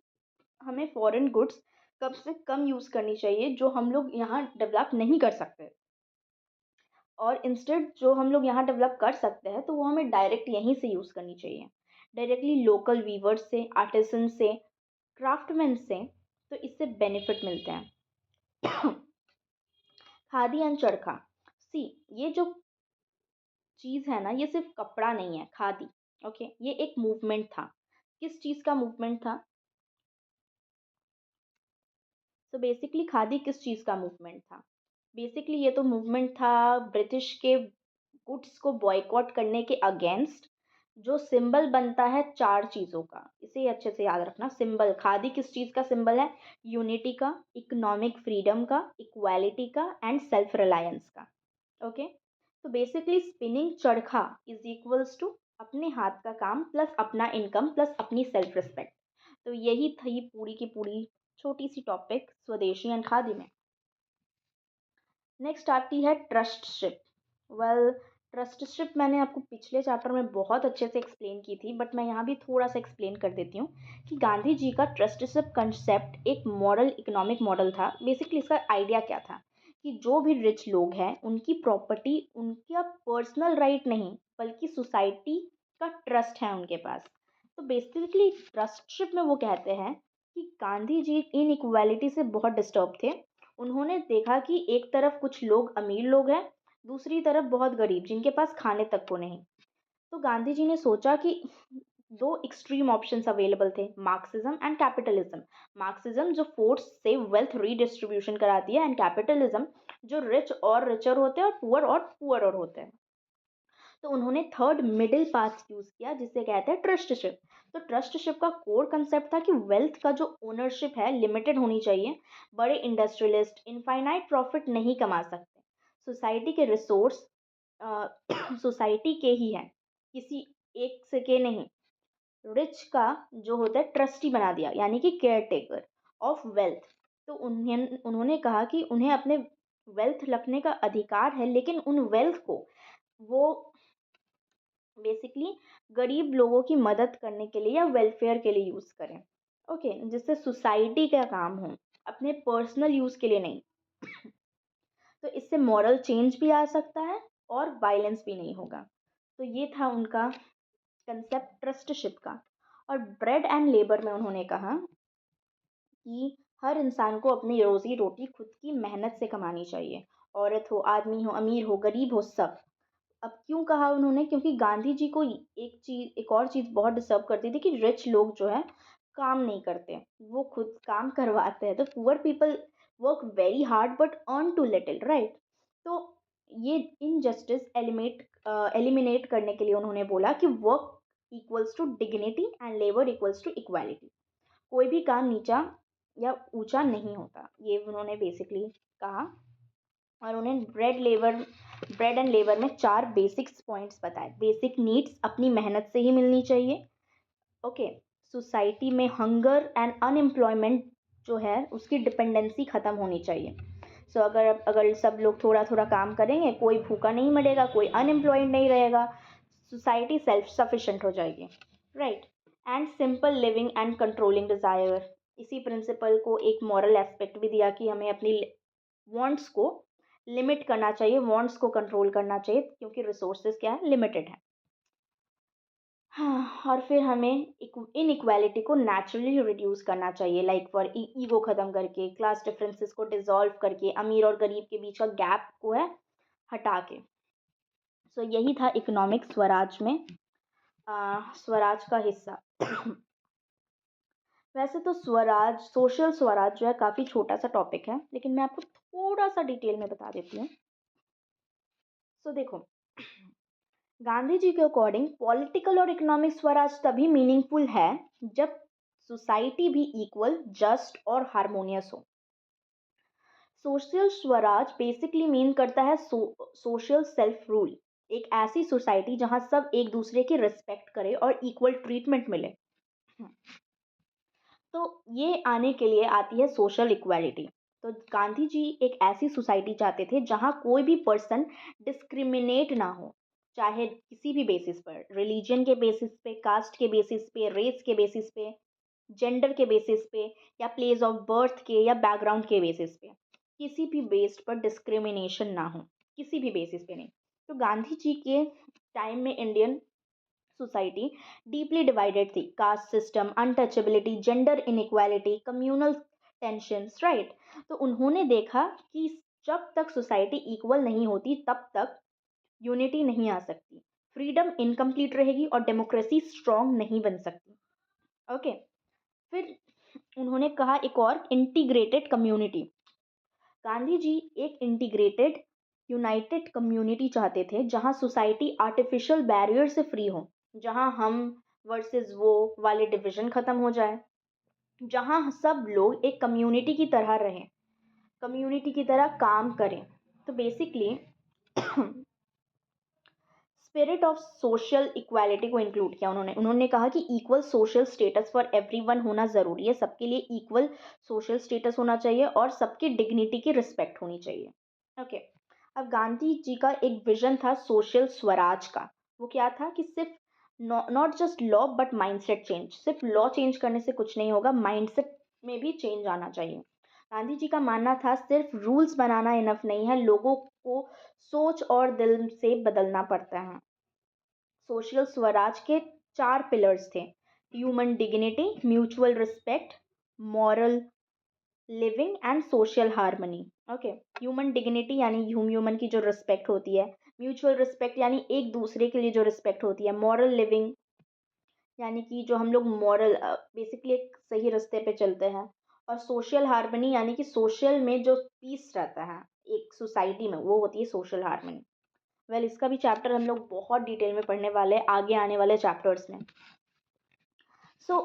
हमें फॉरेन गुड्स कम से कम यूज़ करनी चाहिए जो हम लोग यहाँ डेवलप नहीं कर सकते, और इंस्टेड जो हम लोग यहाँ डेवलप कर सकते हैं तो वो हमें डायरेक्ट यहीं से यूज़ करनी चाहिए, डायरेक्टली लोकल वीवर्स से, आर्टिसन से, क्राफ्टमैन से। तो इससे बेनिफिट मिलते हैं। खादी एंड चरखा। सी, ये जो चीज़ है ना, ये सिर्फ कपड़ा नहीं है, खादी। ओके, ये एक मूवमेंट था। किस चीज़ का मूवमेंट था? तो बेसिकली खादी किस चीज़ का मूवमेंट था? बेसिकली ये तो मूवमेंट था ब्रिटिश के गुड्स को बॉयकॉट करने के अगेंस्ट। जो सिंबल बनता है चार चीज़ों का, इसे अच्छे से याद रखना। सिंबल, खादी किस चीज़ का सिंबल है? यूनिटी का, इकोनॉमिक फ्रीडम का, इक्वालिटी का, एंड सेल्फ रिलायंस का। ओके, तो बेसिकली स्पिनिंग चरखा इज इक्वल्स टू अपने हाथ का काम प्लस अपना इनकम प्लस अपनी सेल्फ रिस्पेक्ट। तो यही थी पूरी की पूरी छोटी सी टॉपिक स्वदेशी एंड खादी में। नेक्स्ट आती है ट्रस्टशिप। वेल, ट्रस्टशिप मैंने आपको पिछले चैप्टर में बहुत अच्छे से एक्सप्लेन की थी, बट मैं यहाँ भी थोड़ा सा एक्सप्लेन कर देती हूँ कि गांधी जी का ट्रस्टशिप कंसेप्ट एक मॉडल इकोनॉमिक मॉडल था। बेसिकली इसका आइडिया क्या था कि जो भी रिच लोग हैं उनकी प्रॉपर्टी उनका पर्सनल राइट नहीं, बल्कि सोसाइटी का ट्रस्ट है उनके पास। तो बेसिकली ट्रस्टशिप में वो कहते हैं कि गांधी जी इन इक्वालिटी से बहुत डिस्टर्ब थे। उन्होंने देखा कि एक तरफ कुछ लोग अमीर लोग हैं, दूसरी तरफ बहुत गरीब जिनके पास खाने तक को नहीं। तो गांधी जी ने सोचा कि दो एक्सट्रीम ऑप्शंस अवेलेबल थे, मार्क्सिज्म एंड कैपिटलिज्म। मार्क्सिज्म जो फोर्स से वेल्थ रीडिस्ट्रीब्यूशन कराती है, एंड कैपिटलिज्म जो रिच और रिचर होते हैं और पुअर और होते हैं। तो उन्होंने थर्ड मिडिल पाथ यूज किया जिसे कहते हैं ट्रस्टशिप। तो ट्रस्टशिप का कोर कंसेप्ट था कि वेल्थ का जो ओनरशिप है लिमिटेड होनी चाहिए। बड़े इंडस्ट्रियलिस्ट इनफाइनाइट प्रॉफिट नहीं कमा सकते। सोसाइटी के रिसोर्स सोसाइटी के ही हैं, किसी एक से के नहीं। रिच का जो होता है ट्रस्टी बना दिया, यानी कि केयर टेकर ऑफ वेल्थ। तो उन्हें उन्होंने कहा कि उन्हें अपने वेल्थ रखने का अधिकार है, लेकिन उन वेल्थ को वो बेसिकली गरीब लोगों की मदद करने के लिए या वेलफेयर के लिए यूज़ करें। ओके, जिससे सोसाइटी का काम हो, अपने पर्सनल यूज़ के लिए नहीं। तो इससे मॉरल चेंज भी आ सकता है और वायलेंस भी नहीं होगा। तो ये था उनका कंसेप्ट ट्रस्टशिप का। और ब्रेड एंड लेबर में उन्होंने कहा कि हर इंसान को अपनी रोजी रोटी खुद की मेहनत से कमानी चाहिए। औरत हो, आदमी हो, अमीर हो, गरीब हो, सब। अब क्यों कहा उन्होंने? क्योंकि गांधी जी को एक और चीज़ बहुत डिस्टर्ब करती थी कि रिच लोग जो है काम नहीं करते, वो खुद काम करवाते हैं। तो poor people work very hard but earn too little, right? तो ये इनजस्टिस एलिमिनेट करने के लिए उन्होंने बोला कि work equals to dignity and labour equals to equality. कोई भी काम नीचा या ऊंचा नहीं होता, ये उन्होंने बेसिकली कहा। और उन्हें ब्रेड एंड लेबर में 4 बेसिक्स पॉइंट्स बताए। बेसिक नीड्स अपनी मेहनत से ही मिलनी चाहिए। ओके, सोसाइटी में हंगर एंड अनएम्प्लॉयमेंट जो है उसकी डिपेंडेंसी ख़त्म होनी चाहिए। सो अगर सब लोग थोड़ा थोड़ा काम करेंगे, कोई भूखा नहीं मरेगा, कोई अनएम्प्लॉयड नहीं रहेगा, सोसाइटी सेल्फ सफिशेंट हो जाएगी, right? And simple living and controlling desire. इसी प्रिंसिपल को एक मॉरल एस्पेक्ट भी दिया कि हमें अपनी वांट्स को लिमिट करना चाहिए, वांट्स को कंट्रोल करना चाहिए, क्योंकि रिसोर्सेज क्या है, लिमिटेड है। हाँ, और फिर हमें इनइक्वालिटी को नेचुरली रिड्यूस करना चाहिए, लाइक फॉर ईगो ख़त्म करके, क्लास डिफरेंसेस को डिसॉल्व करके, अमीर और गरीब के बीच का गैप को है हटा के। सो यही था इकोनॉमिक स्वराज में स्वराज का हिस्सा। वैसे तो स्वराज, सोशल स्वराज जो है काफ़ी छोटा सा टॉपिक है, लेकिन मैं आपको थोड़ा सा डिटेल में बता देती हूँ। सो देखो, गांधी जी के अकॉर्डिंग पॉलिटिकल और इकोनॉमिक स्वराज तभी मीनिंगफुल है जब सोसाइटी भी इक्वल, जस्ट और हारमोनियस हो। सोशल स्वराज बेसिकली मीन करता है सोशल सेल्फ रूल। एक ऐसी सोसाइटी जहां सब एक दूसरे की रिस्पेक्ट करे और इक्वल ट्रीटमेंट मिले। तो ये आने के लिए आती है सोशल इक्वालिटी। तो गांधी जी एक ऐसी सोसाइटी चाहते थे जहां कोई भी पर्सन डिस्क्रिमिनेट ना हो, चाहे किसी भी बेसिस पर, रिलीजन के बेसिस पे, कास्ट के बेसिस पे, रेस के बेसिस पे, जेंडर के बेसिस पे, या प्लेस ऑफ बर्थ के या बैकग्राउंड के बेसिस पे, किसी भी बेस्ड पर डिस्क्रिमिनेशन ना हो, किसी भी बेसिस पे नहीं। तो गांधी जी के टाइम में इंडियन सोसाइटी डीपली डिवाइडेड थी। Caste system, untouchability, gender inequality, communal tensions, right? तो उन्होंने देखा कि जब तक सोसाइटी इक्वल नहीं होती तब तक यूनिटी नहीं आ सकती, फ्रीडम इनकम्प्लीट रहेगी और डेमोक्रेसी स्ट्रांग नहीं बन सकती। ओके, फिर उन्होंने कहा एक और, इंटीग्रेटेड कम्युनिटी। गांधी जी एक इंटीग्रेटेड यूनाइटेड कम्युनिटी चाहते थे जहां सोसाइटी आर्टिफिशियल बैरियर से फ्री हो, जहां हम वर्सेस वो वाले डिवीजन खत्म हो जाए, जहां सब लोग एक कम्युनिटी की तरह रहें, कम्युनिटी की तरह काम करें। तो basically spirit of social equality को इंक्लूड किया उन्होंने। उन्होंने कहा कि equal social status for everyone होना ज़रूरी है, सबके लिए इक्वल सोशल स्टेटस होना चाहिए और सबकी डिग्निटी की रिस्पेक्ट होनी चाहिए। ओके, अब गांधी जी का एक विजन था सोशल स्वराज का। वो क्या था कि सिर्फ not just law but mindset change. सिर्फ लॉ चेंज करने से कुछ नहीं होगा, माइंडसेट में भी चेंज आना चाहिए। गांधी जी का मानना था सिर्फ रूल्स बनाना इनफ नहीं है, लोगों को सोच और दिल से बदलना पड़ता है। सोशल स्वराज के 4 पिलर्स थे: human dignity, mutual respect, moral living and social harmony. Okay, human dignity यानी ह्यूमन की जो रिस्पेक्ट होती है, म्यूचुअल रिस्पेक्ट यानी एक दूसरे के लिए जो रिस्पेक्ट होती है, मॉरल लिविंग यानी कि जो हम लोग मॉरल बेसिकली एक सही रास्ते पे चलते हैं, और सोशल हार्मनी यानी कि सोशल में जो पीस रहता है एक सोसाइटी में, वो होती है सोशल हार्मनी। वेल, इसका भी चैप्टर हम लोग बहुत डिटेल में पढ़ने वाले हैं आगे आने वाले चैप्टर्स में। सो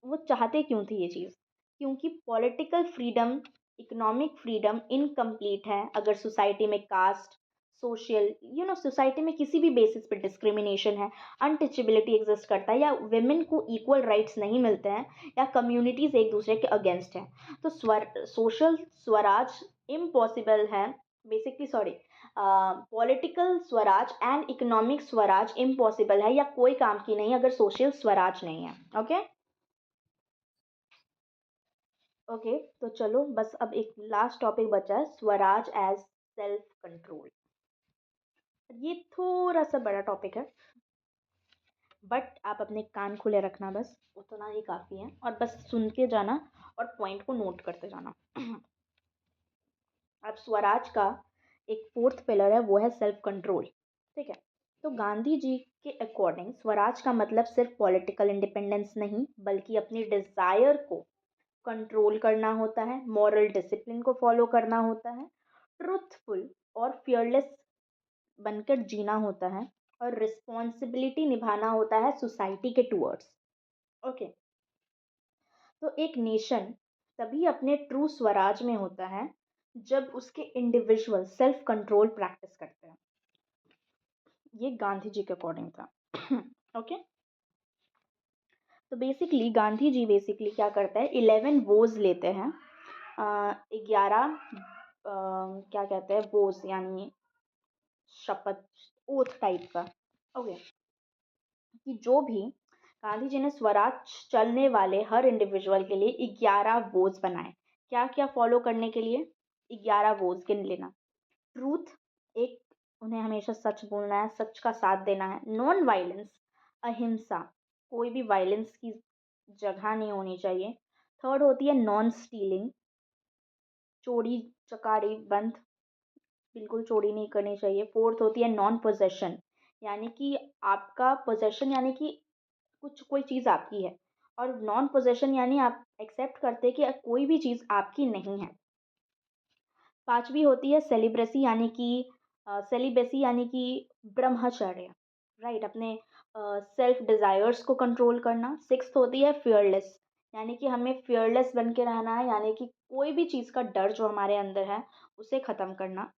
वो चाहते क्यों थे ये चीज़? क्योंकि political freedom, economic freedom incomplete है अगर सोसाइटी में कास्ट, सोशल, सोसाइटी में किसी भी बेसिस पे डिस्क्रिमिनेशन है, अनटचेबिलिटी एग्जिस्ट करता है, या वेमेन को इक्वल राइट्स नहीं मिलते हैं, या कम्युनिटीज़ एक दूसरे के अगेंस्ट हैं। तो सोशल स्वराज इम्पॉसिबल है basically sorry, political Swaraj and economic Swaraj impossible है या कोई काम की नहीं अगर सोशल स्वराज नहीं है। ओके ओके, तो चलो बस अब एक लास्ट टॉपिक बचा है, स्वराज एज सेल्फ कंट्रोल। ये थोड़ा सा बड़ा टॉपिक है, बट आप अपने कान खुले रखना, बस उतना ही काफ़ी है, और बस सुन के जाना और पॉइंट को नोट करते जाना। अब स्वराज का एक फोर्थ पिलर है, वो है सेल्फ कंट्रोल। ठीक है, तो गांधी जी के अकॉर्डिंग स्वराज का मतलब सिर्फ पॉलिटिकल इंडिपेंडेंस नहीं, बल्कि अपनी डिज़ायर को कंट्रोल करना होता है, मॉरल डिसिप्लिन को फॉलो करना होता है, ट्रुथफुल और फियरलेस बनकर जीना होता है, और रिस्पॉन्सिबिलिटी निभाना होता है सोसाइटी के टूवर्ड्स। ओके, तो एक नेशन तभी अपने ट्रू स्वराज में होता है जब उसके इंडिविजुअल सेल्फ कंट्रोल प्रैक्टिस करते हैं। ये गांधी जी के अकॉर्डिंग था। ओके, तो बेसिकली गांधी जी बेसिकली क्या करते हैं, 11 वोज लेते हैं, 11 क्या कहते हैं वोज, यानी शपथ, ओथ टाइप का। ओके, कि जो भी गांधी जी ने स्वराज चलने वाले हर इंडिविजुअल के लिए 11 वोज बनाए। क्या क्या फॉलो करने के लिए? 11 वोज गिन लेना। ट्रूथ, एक, उन्हें हमेशा सच बोलना है, सच का साथ देना है। नॉन वायलेंस, अहिंसा, कोई भी वायलेंस की जगह नहीं होनी चाहिए। थर्ड होती है नॉन स्टीलिंग, चोरी चकारी बंद, बिल्कुल चोरी नहीं करनी चाहिए। फोर्थ होती है नॉन पोजेशन, यानी कि आपका पोजेशन यानी कि कुछ कोई चीज़ आपकी है, और नॉन पोजेशन यानी आप एक्सेप्ट करते हैं कि कोई भी चीज़ आपकी नहीं है। पांचवी होती है सेलिब्रेसी, यानी कि सेलिब्रेसी यानी कि ब्रह्मचर्य, राइट, अपने सेल्फ डिज़ायर्स को कंट्रोल करना। सिक्स्थ होती है फियरलेस, यानी कि हमें फियरलेस बन के रहना है, यानी कि कोई भी चीज़ का डर जो हमारे अंदर है उसे ख़त्म करना।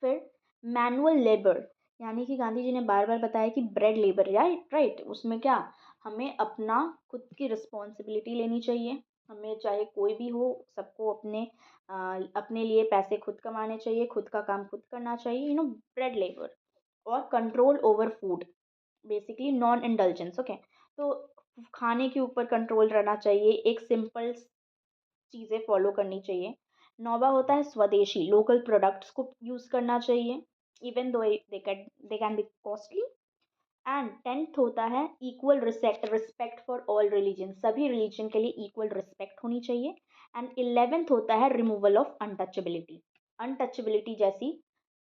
फिर मैनुअल लेबर, यानी कि गांधी जी ने बार बार बताया कि ब्रेड लेबर, राइट राइट, उसमें क्या, हमें अपना खुद की रिस्पॉन्सिबिलिटी लेनी चाहिए। हमें चाहे कोई भी हो, सबको अपने लिए पैसे खुद कमाने चाहिए, खुद का काम खुद करना चाहिए, ब्रेड लेबर। और control over food, basically non indulgence. Okay, तो खाने के ऊपर कंट्रोल रहना चाहिए, एक सिंपल चीज़ें फॉलो करनी चाहिए। नौवा होता है स्वदेशी, लोकल प्रोडक्ट्स को यूज़ करना चाहिए, even though they can be costly. And tenth होता है equal respect for all religion, सभी रिलीजन के लिए इक्वल रिस्पेक्ट होनी चाहिए। एंड 11th होता है रिमूवल ऑफ अनटचेबिलिटी, अनटचेबिलिटी जैसी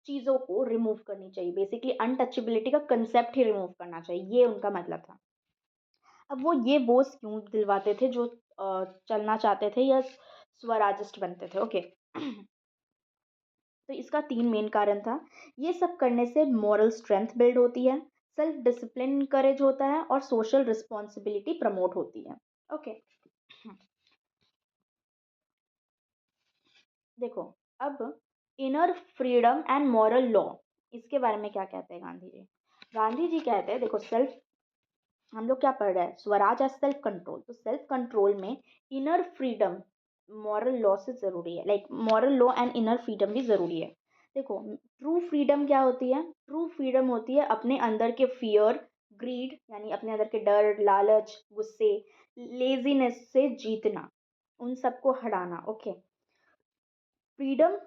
चीज़ों को रिमूव करनी चाहिए। बेसिकली अनटचेबिलिटी का कंसेप्ट ही रिमूव करना चाहिए, ये उनका मतलब था। अब वो ये बोझ क्यों दिलवाते थे जो चलना चाहते थे या स्वराजिस्ट बनते थे? ओके, तो इसका तीन मेन कारण था। ये सब करने से मॉरल स्ट्रेंथ बिल्ड होती है, सेल्फ डिसिप्लिन इनकरेज होता है, और सोशल रिस्पॉन्सिबिलिटी प्रमोट होती है। ओके, देखो, अब inner freedom and moral law, इसके बारे में क्या कहते हैं गांधी जी? गांधी जी कहते हैं, देखो, सेल्फ, हम लोग क्या पढ़ रहे हैं, स्वराज एज सेल्फ कंट्रोल, तो सेल्फ कंट्रोल में इनर फ्रीडम मॉरल लॉ से ज़रूरी है, like moral law and inner freedom भी ज़रूरी है। देखो, ट्रू फ्रीडम क्या होती है? ट्रू फ्रीडम होती है अपने अंदर के फियर, ग्रीड, यानी अपने अंदर के डर, लालच, गुस्से, लेजीनेस से जीतना, उन सबको हटाना। Okay, freedom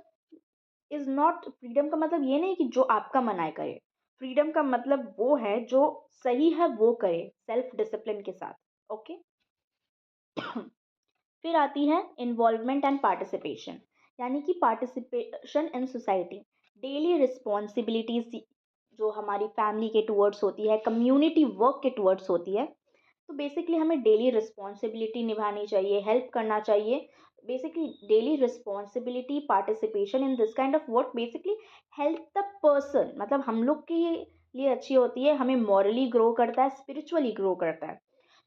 is not, freedom का मतलब ये नहीं कि जो आपका मन आए करे। फ्रीडम का मतलब वो है जो सही है वो करे, सेल्फ डिसिप्लिन के साथ। ओके, फिर आती है इन्वॉल्वमेंट एंड पार्टिसिपेशन, यानी कि participation in society, daily responsibilities जो हमारी फैमिली के टूवर्ड्स होती है, कम्युनिटी वर्क के टूवर्ड्स होती है। तो बेसिकली हमें डेली रिस्पॉन्सिबिलिटी निभानी चाहिए, हेल्प करना चाहिए। Basically daily responsibility, participation in this kind of work basically help the person, मतलब हम लोग के लिए अच्छी होती है, हमें मॉरली ग्रो करता है, स्पिरिचुअली ग्रो करता है।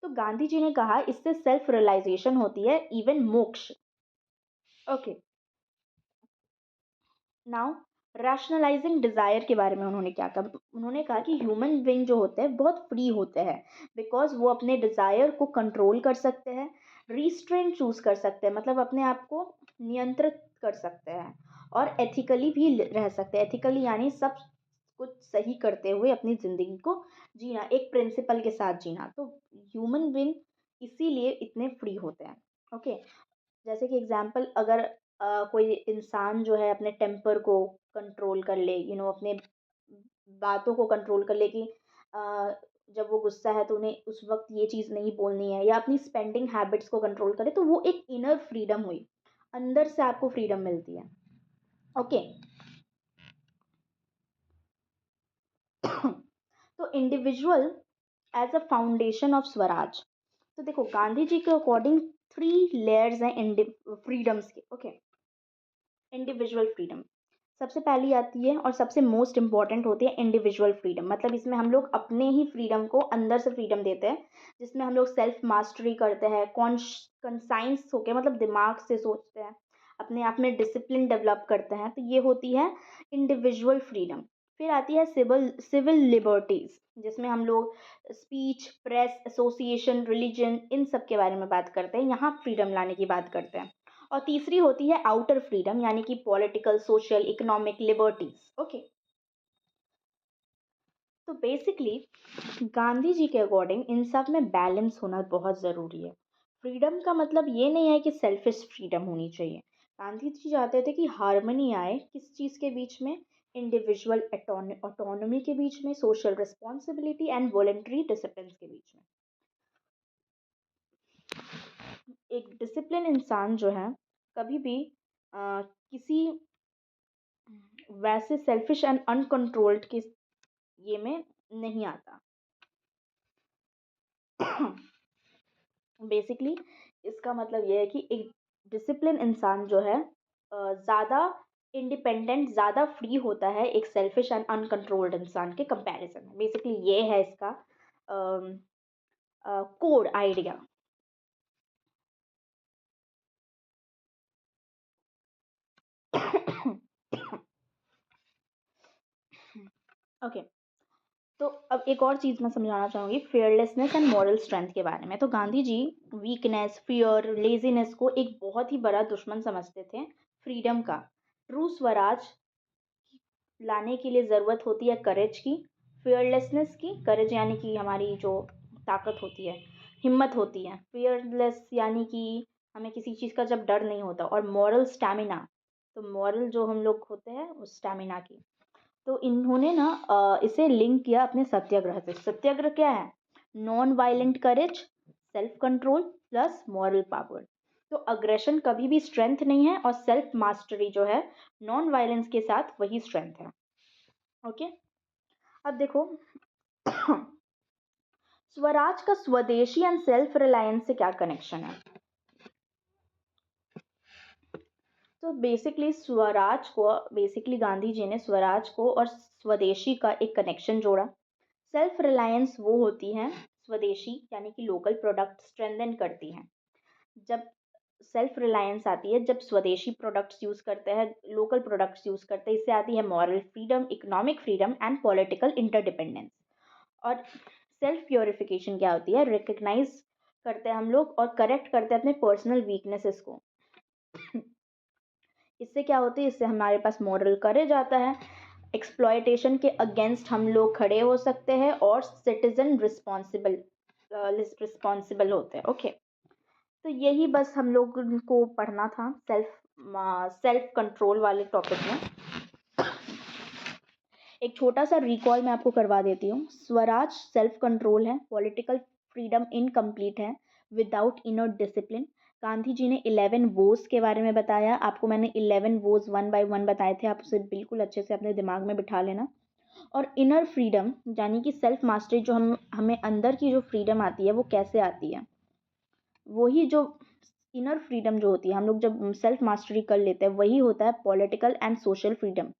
तो गांधी जी ने कहा इससे सेल्फ रियलाइजेशन होती है, इवन मोक्ष। ओके, नाउ रैशनलाइजिंग डिज़ायर के बारे में उन्होंने क्या कहा? उन्होंने कहा कि ह्यूमन बीइंग जो होते हैं बहुत फ्री होते हैं, बिकॉज वो अपने डिज़ायर को कंट्रोल कर सकते हैं, रिस्ट्रेन चूज कर सकते हैं, मतलब अपने आप को नियंत्रित कर सकते हैं, और एथिकली भी रह सकते हैं। एथिकली यानी सब कुछ सही करते हुए अपनी ज़िंदगी को जीना, एक प्रिंसिपल के साथ जीना। तो ह्यूमन बीइंग इसीलिए इतने फ्री होते हैं। ओके, जैसे कि एग्जाम्पल, अगर कोई इंसान जो है अपने टेम्पर को कंट्रोल कर ले, अपने बातों को कंट्रोल कर ले कि अ, जब वो गुस्सा है तो उन्हें उस वक्त ये चीज़ नहीं बोलनी है, या अपनी स्पेंडिंग हैबिट्स को कंट्रोल करे, तो वो एक इनर फ्रीडम हुई, अंदर से आपको फ्रीडम मिलती है। ओके। तो individual as a foundation of Swaraj. तो देखो, गांधी जी के अकॉर्डिंग 3 लेयर्स हैं फ्रीडम्स के। ओके, इंडिविजुअल फ्रीडम सबसे पहली आती है और सबसे मोस्ट इम्पॉर्टेंट होती है इंडिविजुअल फ्रीडम। मतलब इसमें हम लोग अपने ही फ्रीडम को अंदर से फ्रीडम देते हैं, जिसमें हम लोग सेल्फ मास्टरी करते हैं, कंसाइंस होके, मतलब दिमाग से सोचते हैं, अपने आप में डिसिप्लिन डेवलप करते हैं। तो ये होती है इंडिविजुअल फ्रीडम। फिर आती है सिविल सिविल लिबर्टीज, जिसमें हम लोग स्पीच, प्रेस, एसोसिएशन, रिलीजन, इन सब के बारे में बात करते हैं, यहाँ फ्रीडम लाने की बात करते हैं। और तीसरी होती है आउटर फ्रीडम, यानी कि political, social, economic liberties. Okay, तो बेसिकली गांधी जी के अकॉर्डिंग इन सब में बैलेंस होना बहुत ज़रूरी है। फ्रीडम का मतलब ये नहीं है कि सेल्फिश फ्रीडम होनी चाहिए। गांधी जी चाहते थे कि हार्मनी आए किस चीज़ के बीच में, इंडिविजुअल ऑटोनॉमी के बीच में, social responsibility and voluntary discipline के बीच में। एक डिसिप्लिन इंसान जो है कभी भी किसी वैसे सेल्फिश एंड अनकंट्रोल्ड के ये में नहीं आता। बेसिकली इसका मतलब ये है कि एक डिसिप्लिन इंसान जो है ज़्यादा इंडिपेंडेंट, ज़्यादा फ्री होता है एक सेल्फिश एंड अनकंट्रोल्ड इंसान के कंपैरिजन में। बेसिकली ये है इसका कोड आइडिया। ओके, तो अब एक और चीज़ मैं समझाना चाहूँगी, फियरलेसनेस एंड मॉरल स्ट्रेंथ के बारे में। तो Gandhi ji weakness, fear, laziness को एक बहुत ही बड़ा दुश्मन समझते थे फ्रीडम का। ट्रू स्वराज लाने के लिए ज़रूरत होती है करेज की, फियरलेसनेस की। करेज यानी कि हमारी जो ताकत होती है, हिम्मत होती है। फियरलेस यानी कि हमें किसी चीज़ का जब डर नहीं होता। और मॉरल स्टैमिना, तो मॉरल जो हम लोग होते हैं उस स्टैमिना की। तो इन्होंने ना इसे लिंक किया अपने सत्याग्रह से। सत्याग्रह क्या है? Non violent courage, self control plus moral power. तो अग्रेशन कभी भी स्ट्रेंथ नहीं है, और सेल्फ मास्टरी जो है नॉन वायलेंस के साथ, वही स्ट्रेंथ है। ओके, अब देखो, स्वराज का स्वदेशी एंड सेल्फ रिलायंस से क्या कनेक्शन है? तो बेसिकली गांधी जी ने स्वराज को और स्वदेशी का एक कनेक्शन जोड़ा। सेल्फ रिलायंस वो होती है, स्वदेशी यानी कि लोकल प्रोडक्ट स्ट्रेंथन करती हैं। जब सेल्फ रिलायंस आती है, जब स्वदेशी प्रोडक्ट्स यूज़ करते हैं, लोकल प्रोडक्ट्स यूज़ करते हैं, इससे आती है moral freedom, economic freedom and political interdependence. और सेल्फ प्योरिफिकेशन क्या होती है? रिकग्नाइज करते हैं हम लोग और करेक्ट करते हैं अपने पर्सनल वीकनेसेस को। इससे क्या होती है? इससे हमारे पास मॉरल करेज आता है, एक्सप्लॉयटेशन के अगेंस्ट हम लोग खड़े हो सकते हैं, और सिटीजन रिस्पॉन्सिबल होते हैं। ओके, तो यही बस हम लोग को पढ़ना था सेल्फ कंट्रोल वाले टॉपिक में। एक छोटा सा रिकॉल मैं आपको करवा देती हूँ। स्वराज सेल्फ कंट्रोल है, पॉलिटिकल फ्रीडम इनकम्प्लीट है without inner discipline. Gandhi ji ने 11 वोज के बारे में बताया, आपको मैंने 11 वोज 1 by 1 बताए थे, आप उसे बिल्कुल अच्छे से अपने दिमाग में बिठा लेना। और इनर फ्रीडम यानी कि सेल्फ मास्टरी, जो हमें अंदर की जो फ्रीडम आती है वो कैसे आती है? वही जो इनर फ्रीडम जो होती है, हम लोग जब सेल्फ मास्टरी कर लेते हैं, वही होता है political and social freedom.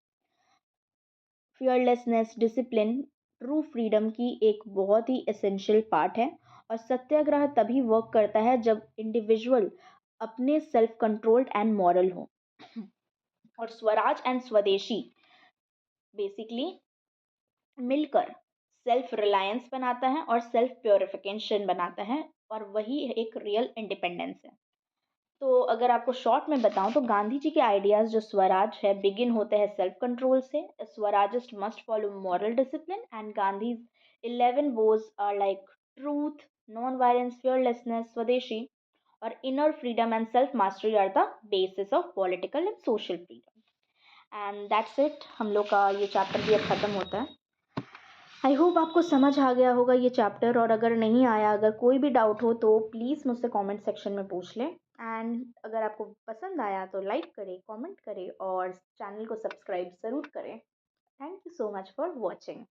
Fearlessness, discipline true freedom की एक बहुत ही एसेंशियल पार्ट है। और सत्याग्रह तभी वर्क करता है जब इंडिविजुअल अपने सेल्फ कंट्रोल्ड एंड मॉरल हो। और स्वराज एंड स्वदेशी बेसिकली मिलकर सेल्फ रिलायंस बनाता है और सेल्फ प्योरिफिकेशन बनाता है, और वही एक रियल इंडिपेंडेंस है। तो अगर आपको शॉर्ट में बताऊँ तो गांधी जी के आइडियाज़ जो स्वराज है बिगिन होते हैं सेल्फ कंट्रोल से। Swarajist must follow moral discipline and Gandhi's 11 vows are like truth, non violence, fearlessness, swadeshi और inner freedom and self mastery are the basis of political and social freedom. And that's it, हम लोग का ये chapter भी अब ख़त्म होता है। आई होप आपको समझ आ गया होगा ये चैप्टर, और अगर नहीं आया, अगर कोई भी डाउट हो तो प्लीज़ मुझसे कमेंट सेक्शन में पूछ लें। एंड अगर आपको पसंद आया तो लाइक करें, कमेंट करें और चैनल को सब्सक्राइब ज़रूर करें। Thank you so much for watching.